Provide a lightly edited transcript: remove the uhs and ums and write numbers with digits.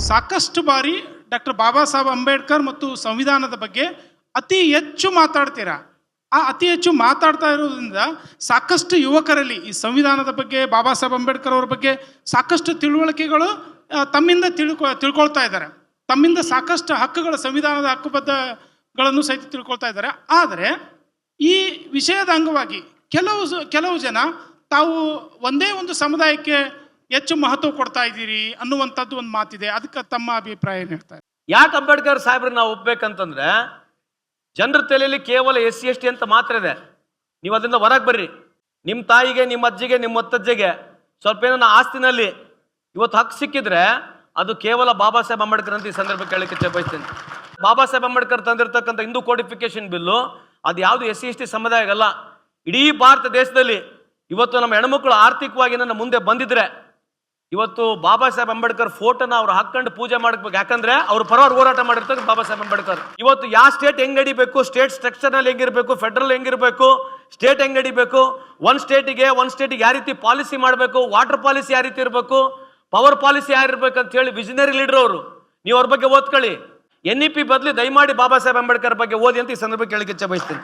ಸಾಕಷ್ಟು ಬಾರಿ ಡಾಕ್ಟರ್ ಬಾಬಾ ಸಾಹೇಬ್ ಅಂಬೇಡ್ಕರ್ ಮತ್ತು ಸಂವಿಧಾನದ ಬಗ್ಗೆ ಅತಿ ಹೆಚ್ಚು ಮಾತಾಡ್ತೀರಾ. ಆ ಅತಿ ಹೆಚ್ಚು ಮಾತಾಡ್ತಾ ಇರೋದ್ರಿಂದ ಸಾಕಷ್ಟು ಯುವಕರಲ್ಲಿ ಈ ಸಂವಿಧಾನದ ಬಗ್ಗೆ, ಬಾಬಾ ಸಾಹೇಬ್ ಅಂಬೇಡ್ಕರ್ ಅವರ ಬಗ್ಗೆ ಸಾಕಷ್ಟು ತಿಳುವಳಿಕೆಗಳು ತಮ್ಮಿಂದ ತಿಳ್ಕೊಳ್ತಾ ಇದ್ದಾರೆ. ತಮ್ಮಿಂದ ಸಾಕಷ್ಟು ಹಕ್ಕುಗಳು, ಸಂವಿಧಾನದ ಹಕ್ಕುಬದ್ಧಗಳನ್ನು ಸಹಿತ ತಿಳ್ಕೊಳ್ತಾ ಇದ್ದಾರೆ. ಆದರೆ ಈ ವಿಷಯದ ಅಂಗವಾಗಿ ಕೆಲವು ಜನ ತಾವು ಒಂದೇ ಒಂದು ಸಮುದಾಯಕ್ಕೆ ಹೆಚ್ಚು ಮಹತ್ವ ಕೊಡ್ತಾ ಇದ್ದೀರಿ ಅನ್ನುವಂಥದ್ದು ಒಂದು ಮಾತಿದೆ. ಅದಕ್ಕೆ ತಮ್ಮ ಅಭಿಪ್ರಾಯ ಏನು ಹೇಳ್ತಾರೆ? ಯಾಕೆ ಅಂಬೇಡ್ಕರ್ ಸಾಹೇಬ್ರ ನಾವು ಒಪ್ಬೇಕಂತಂದ್ರೆ, ಜನರ ತಲೆಯಲ್ಲಿ ಕೇವಲ SC ST ಅಂತ ಮಾತ್ರ ಇದೆ. ನೀವು ಅದರಿಂದ ಹೊರಗೆ ಬರ್ರಿ. ನಿಮ್ಮ ತಾಯಿಗೆ, ನಿಮ್ಮ ಅಜ್ಜಿಗೆ, ನಿಮ್ಮ ಮುತ್ತಜ್ಜಿಗೆ ಸ್ವಲ್ಪ ಏನೋ ಆಸ್ತಿನಲ್ಲಿ ಇವತ್ತು ಹಕ್ಕು ಸಿಕ್ಕಿದ್ರೆ ಅದು ಕೇವಲ ಬಾಬಾ ಸಾಹೇಬ್ ಅಂಬೇಡ್ಕರ್ ಅಂತ ಈ ಸಂದರ್ಭ ಕೇಳಲಿಕ್ಕೆ ಬಯಸ್ತೇನೆ. ಬಾಬಾ ಸಾಹೇಬ್ ಅಂಬೇಡ್ಕರ್ ತಂದಿರತಕ್ಕಂಥ ಹಿಂದೂ ಕೋಡಿಫಿಕೇಶನ್ ಬಿಲ್ಲು ಅದು ಯಾವುದು SC ST ಸಮುದಾಯಗಲ್ಲ. ಇಡೀ ಭಾರತ ದೇಶದಲ್ಲಿ ಇವತ್ತು ನಮ್ಮ ಹೆಣ್ಮಕ್ಳು ಆರ್ಥಿಕವಾಗಿ ನನ್ನ ಮುಂದೆ ಬಂದಿದ್ರೆ ಇವತ್ತು ಬಾಬಾ ಸಾಹೇಬ್ ಅಂಬೇಡ್ಕರ್ ಫೋಟೋನ ಅವ್ರು ಹಾಕೊಂಡು ಪೂಜೆ ಮಾಡಬೇಕು. ಯಾಕಂದ್ರೆ ಅವ್ರು ಪರವಾಗಿ ಹೋರಾಟ ಮಾಡಿರ್ತಾರೆ ಬಾಬಾ ಸಾಹೇಬ್ ಅಂಬೇಡ್ಕರ್. ಇವತ್ತು ಯಾವ ಸ್ಟೇಟ್ ಹೆಂಗ್ ನಡಿಬೇಕು, ಸ್ಟೇಟ್ ಸ್ಟ್ರಕ್ಚರ್ ನಲ್ಲಿ ಹೆಂಗಿರ್ಬೇಕು, ಫೆಡರಲ್ ಹೆಂಗಿರ್ಬೇಕು, ಸ್ಟೇಟ್ ಹೆಂಗ್ ನಡಿಬೇಕು, ಒಂದು ಸ್ಟೇಟಿಗೆ ಯಾವ ರೀತಿ ಪಾಲಿಸಿ ಮಾಡಬೇಕು, ವಾಟರ್ ಪಾಲಿಸಿ ಯಾವ ರೀತಿ ಇರಬೇಕು, ಪವರ್ ಪಾಲಿಸಿ ಯಾರಿರ್ಬೇಕು ಅಂತ ಹೇಳಿ ವಿಷನರಿ ಲೀಡರ್ ಅವರು. ನೀವು ಅವ್ರ ಬಗ್ಗೆ ಓದ್ಕೊಳ್ಳಿ. NEP ಬದಲಿ ದಯಮಾಡಿ ಬಾಬಾ ಸಾಹೇಬ್ ಅಂಬೇಡ್ಕರ್ ಬಗ್ಗೆ ಓದಿ ಅಂತ ಈ ಸಂದರ್ಭ ಕೇಳಲಿಕ್ಕೆ ಬಯಸ್ತೀನಿ.